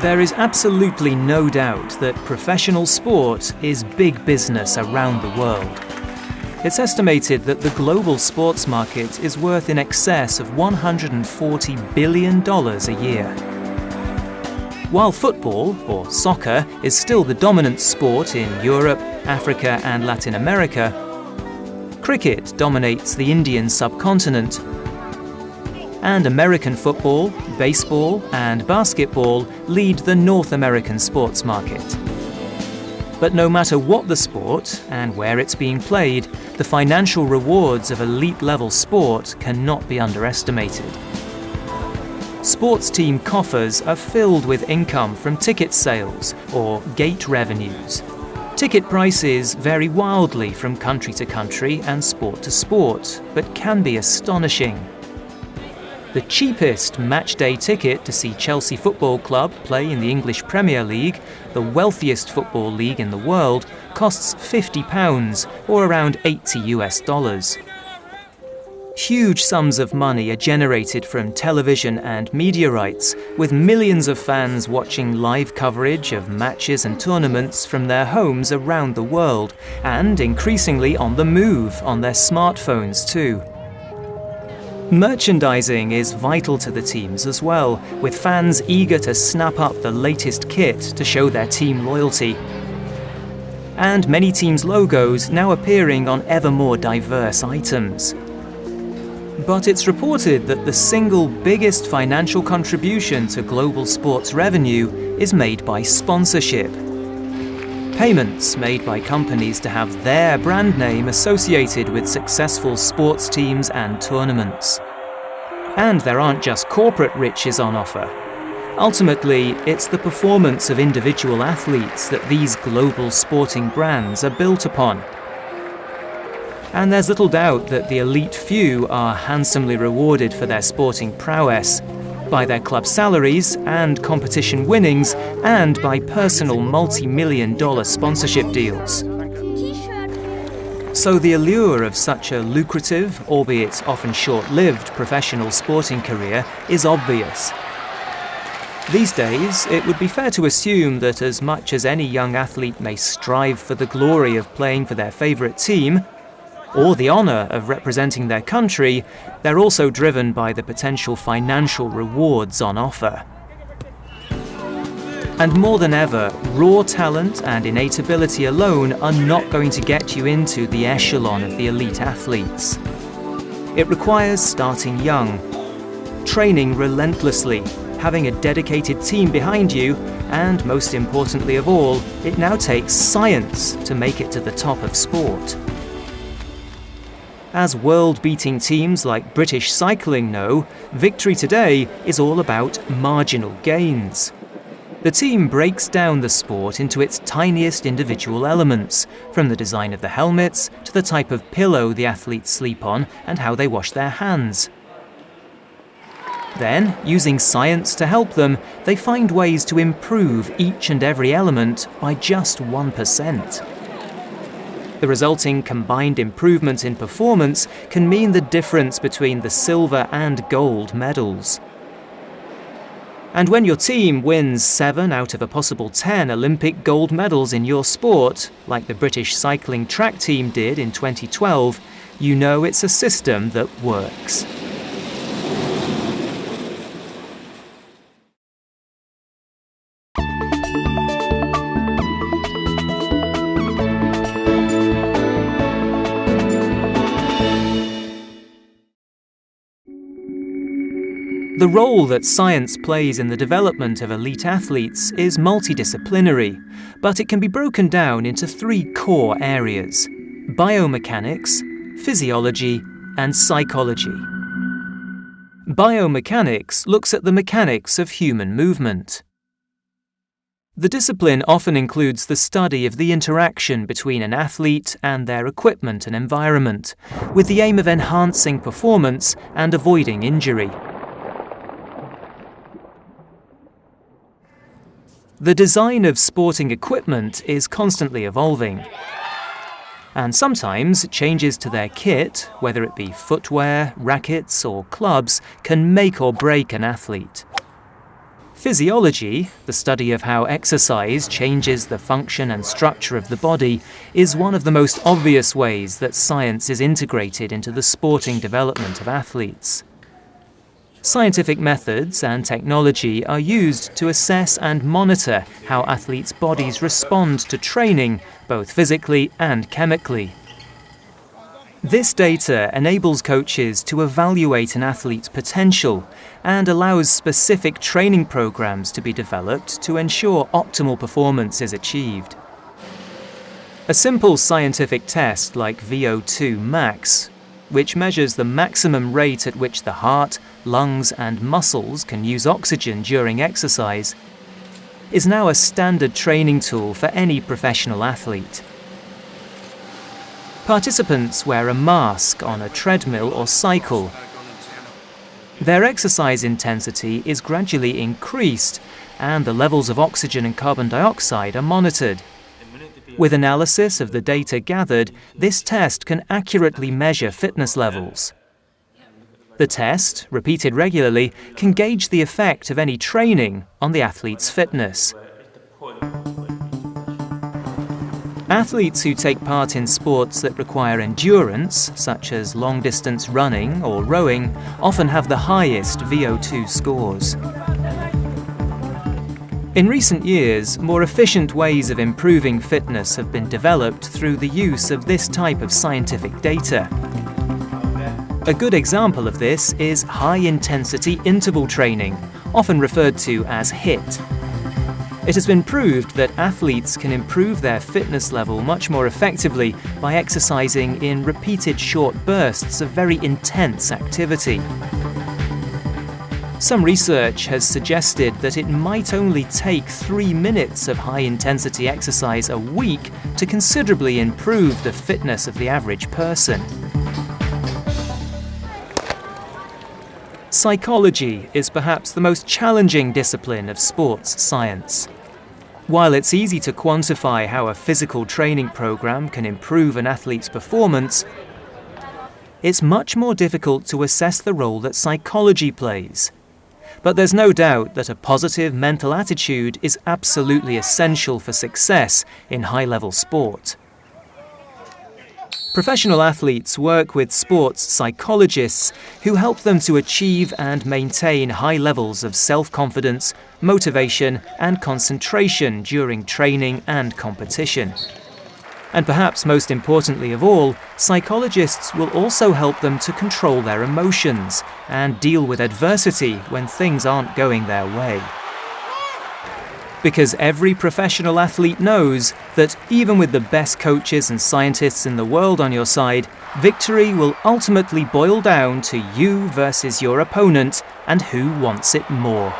There is absolutely no doubt that professional sport is big business around the world. It's estimated that the global sports market is worth in excess of $140 billion a year. While football, or soccer, is still the dominant sport in Europe, Africa and Latin America, cricket dominates the Indian subcontinent, and American football, baseball and basketball lead the North American sports market. But no matter what the sport and where it's being played, the financial rewards of elite-level sport cannot be underestimated. Sports team coffers are filled with income from ticket sales or gate revenues. Ticket prices vary wildly from country to country and sport to sport, but can be astonishing. The cheapest match-day ticket to see Chelsea Football Club play in the English Premier League, the wealthiest football league in the world, costs £50 or around $80. Huge sums of money are generated from television and media rights, with millions of fans watching live coverage of matches and tournaments from their homes around the world, and increasingly on the move on their smartphones too. Merchandising is vital to the teams as well, with fans eager to snap up the latest kit to show their team loyalty. And many teams' logos now appearing on ever more diverse items. But it's reported that the single biggest financial contribution to global sports revenue is made by sponsorship. Payments made by companies to have their brand name associated with successful sports teams and tournaments. And there aren't just corporate riches on offer. Ultimately, it's the performance of individual athletes that these global sporting brands are built upon. And there's little doubt that the elite few are handsomely rewarded for their sporting prowess, by their club salaries and competition winnings, and by personal multi-million-dollar sponsorship deals. So the allure of such a lucrative, albeit often short-lived, professional sporting career is obvious. These days, it would be fair to assume that as much as any young athlete may strive for the glory of playing for their favourite team, or the honour of representing their country, they're also driven by the potential financial rewards on offer. And more than ever, raw talent and innate ability alone are not going to get you into the echelon of the elite athletes. It requires starting young, training relentlessly, having a dedicated team behind you, and most importantly of all, it now takes science to make it to the top of sport. As world-beating teams like British Cycling know, victory today is all about marginal gains. The team breaks down the sport into its tiniest individual elements, from the design of the helmets to the type of pillow the athletes sleep on and how they wash their hands. Then, using science to help them, they find ways to improve each and every element by just 1%. The resulting combined improvement in performance can mean the difference between the silver and gold medals. And when your team wins 7 out of a possible 10 Olympic gold medals in your sport, like the British cycling track team did in 2012, you know it's a system that works. The role that science plays in the development of elite athletes is multidisciplinary, but it can be broken down into 3 core areas: biomechanics, physiology, and psychology. Biomechanics looks at the mechanics of human movement. The discipline often includes the study of the interaction between an athlete and their equipment and environment, with the aim of enhancing performance and avoiding injury. The design of sporting equipment is constantly evolving, and sometimes changes to their kit, whether it be footwear, rackets or clubs, can make or break an athlete. Physiology, the study of how exercise changes the function and structure of the body, is one of the most obvious ways that science is integrated into the sporting development of athletes. Scientific methods and technology are used to assess and monitor how athletes' bodies respond to training, both physically and chemically. This data enables coaches to evaluate an athlete's potential and allows specific training programs to be developed to ensure optimal performance is achieved. A simple scientific test like VO2 max, which measures the maximum rate at which the heart, lungs and muscles can use oxygen during exercise, is now a standard training tool for any professional athlete. Participants wear a mask on a treadmill or cycle. Their exercise intensity is gradually increased and the levels of oxygen and carbon dioxide are monitored. With analysis of the data gathered, this test can accurately measure fitness levels. The test, repeated regularly, can gauge the effect of any training on the athlete's fitness. Athletes who take part in sports that require endurance, such as long-distance running or rowing, often have the highest VO2 scores. In recent years, more efficient ways of improving fitness have been developed through the use of this type of scientific data. A good example of this is high-intensity interval training, often referred to as HIIT. It has been proved that athletes can improve their fitness level much more effectively by exercising in repeated short bursts of very intense activity. Some research has suggested that it might only take 3 minutes of high-intensity exercise a week to considerably improve the fitness of the average person. Psychology is perhaps the most challenging discipline of sports science. While it's easy to quantify how a physical training program can improve an athlete's performance, it's much more difficult to assess the role that psychology plays. But there's no doubt that a positive mental attitude is absolutely essential for success in high-level sport. Professional athletes work with sports psychologists who help them to achieve and maintain high levels of self-confidence, motivation and concentration during training and competition. And perhaps most importantly of all, psychologists will also help them to control their emotions and deal with adversity when things aren't going their way. Because every professional athlete knows that even with the best coaches and scientists in the world on your side, victory will ultimately boil down to you versus your opponent and who wants it more.